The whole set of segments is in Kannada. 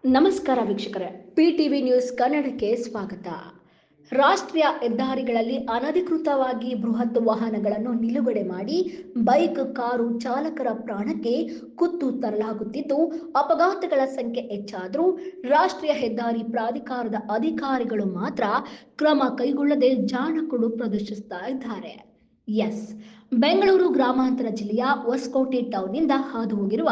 ನಮಸ್ಕಾರ ವೀಕ್ಷಕರೇ, ಪಿಟಿವಿ ನ್ಯೂಸ್ ಕನ್ನಡಕ್ಕೆ ಸ್ವಾಗತ. ರಾಷ್ಟ್ರೀಯ ಹೆದ್ದಾರಿಗಳಲ್ಲಿ ಅನಧಿಕೃತವಾಗಿ ಬೃಹತ್ ವಾಹನಗಳನ್ನು ನಿಲುಗಡೆ ಮಾಡಿ ಬೈಕ್, ಕಾರು ಚಾಲಕರ ಪ್ರಾಣಕ್ಕೆ ಕುತ್ತು ತರಲಾಗುತ್ತಿದ್ದು, ಅಪಘಾತಗಳ ಸಂಖ್ಯೆ ಹೆಚ್ಚಾದರೂ ರಾಷ್ಟ್ರೀಯ ಹೆದ್ದಾರಿ ಪ್ರಾಧಿಕಾರದ ಅಧಿಕಾರಿಗಳು ಮಾತ್ರ ಕ್ರಮ ಕೈಗೊಳ್ಳದೆ ಜಾಣಕುಳು ಪ್ರದರ್ಶಿಸ್ತಾ ಇದ್ದಾರೆ. ಎಸ್, ಬೆಂಗಳೂರು ಗ್ರಾಮಾಂತರ ಜಿಲ್ಲೆಯ ಹೊಸಕೋಟೆ ಟೌನ್ನಿಂದ ಹಾದು ಹೋಗಿರುವ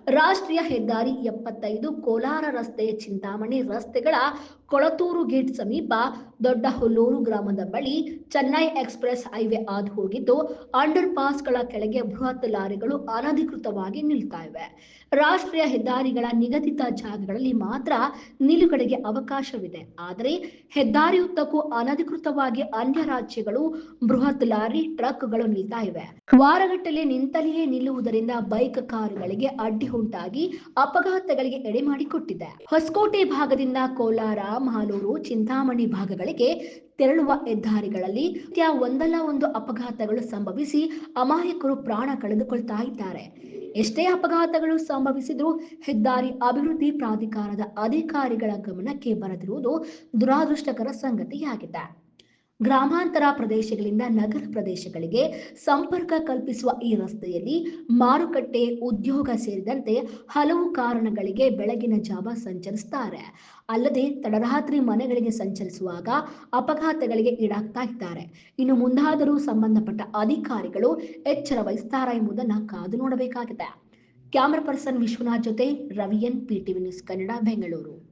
ರಾಷ್ಟ್ರೀಯ ಹೆದ್ದಾರಿ 75 ಕೋಲಾರ ರಸ್ತೆ, ಚಿಂತಾಮಣಿ ರಸ್ತೆಗಳ ಕೊಳತೂರು ಗೇಟ್ ಸಮೀಪ ದೊಡ್ಡಹುಲ್ಲೂರು ಗ್ರಾಮದ ಬಳಿ ಚೆನ್ನೈ ಎಕ್ಸ್‌ಪ್ರೆಸ್ ಹೈವೇ ಹಾದು ಹೋಗಿದ್ದು, ಅಂಡರ್ ಪಾಸ್ಗಳ ಕೆಳಗೆ ಬೃಹತ್ ಲಾರಿಗಳು ಅನಧಿಕೃತವಾಗಿ ನಿಲ್ತಾ ಇವೆ. ರಾಷ್ಟ್ರೀಯ ಹೆದ್ದಾರಿಗಳ ನಿಗದಿತ ಜಾಗಗಳಲ್ಲಿ ಮಾತ್ರ ನಿಲುಗಡೆಗೆ ಅವಕಾಶವಿದೆ. ಆದರೆ ಹೆದ್ದಾರಿಯುದ್ದಕ್ಕೂ ಅನಧಿಕೃತವಾಗಿ ಅನ್ಯ ರಾಜ್ಯಗಳು ಬೃಹತ್ ಲಾರಿ, ಟ್ರಕ್ಗಳು ನಿಲ್ತಾ ಇವೆ. ವಾರಗಟ್ಟಲೆ ನಿಂತಲ್ಲಿಯೇ ನಿಲ್ಲುವುದರಿಂದ ಬೈಕ್, ಕಾರುಗಳಿಗೆ ಅಡ್ಡಿ ಉಂಟಾಗಿ ಅಪಘಾತಗಳಿಗೆ ಎಡೆ ಮಾಡಿಕೊಟ್ಟಿದೆ. ಹೊಸಕೋಟೆ ಭಾಗದಿಂದ ಕೋಲಾರ, ಮಾಲೂರು, ಚಿಂತಾಮಣಿ ಭಾಗಗಳಿಗೆ ತೆರಳುವ ಹೆದ್ದಾರಿಗಳಲ್ಲಿ ಒಂದಲ್ಲ ಒಂದು ಅಪಘಾತಗಳು ಸಂಭವಿಸಿ ಅಮಾಯಕರು ಪ್ರಾಣ ಕಳೆದುಕೊಳ್ತಾ ಇದ್ದಾರೆ. ಎಷ್ಟೇ ಅಪಘಾತಗಳು ಸಂಭವಿಸಿದರೂ ಹೆದ್ದಾರಿ ಅಭಿವೃದ್ಧಿ ಪ್ರಾಧಿಕಾರದ ಅಧಿಕಾರಿಗಳ ಗಮನಕ್ಕೆ ಬರದಿರುವುದು ದುರಾದೃಷ್ಟಕರ ಸಂಗತಿಯಾಗಿದೆ. ಗ್ರಾಮಾಂತರ ಪ್ರದೇಶಗಳಿಂದ ನಗರ ಪ್ರದೇಶಗಳಿಗೆ ಸಂಪರ್ಕ ಕಲ್ಪಿಸುವ ಈ ರಸ್ತೆಯಲ್ಲಿ ಮಾರುಕಟ್ಟೆ, ಉದ್ಯೋಗ ಸೇರಿದಂತೆ ಹಲವು ಕಾರಣಗಳಿಗೆ ಬೆಳಗಿನ ಜಾವ ಸಂಚರಿಸುತ್ತಾರೆ. ಅಲ್ಲದೆ ತಡರಾತ್ರಿ ಮನೆಗಳಿಗೆ ಸಂಚರಿಸುವಾಗ ಅಪಘಾತಗಳಿಗೆ ಈಡಾಗ್ತಾ ಇದ್ದಾರೆ. ಇನ್ನು ಮುಂದಾದರೂ ಸಂಬಂಧಪಟ್ಟ ಅಧಿಕಾರಿಗಳು ಎಚ್ಚರ ವಹಿಸುತ್ತಾರೆ ಎಂಬುದನ್ನು ಕಾದು ನೋಡಬೇಕಾಗಿದೆ. ಕ್ಯಾಮರಾ ಪರ್ಸನ್ ವಿಶ್ವನಾಥ್ ಜೊತೆ ರವಿಯನ್, ಪಿಟಿವಿ ನ್ಯೂಸ್ ಕನ್ನಡ, ಬೆಂಗಳೂರು.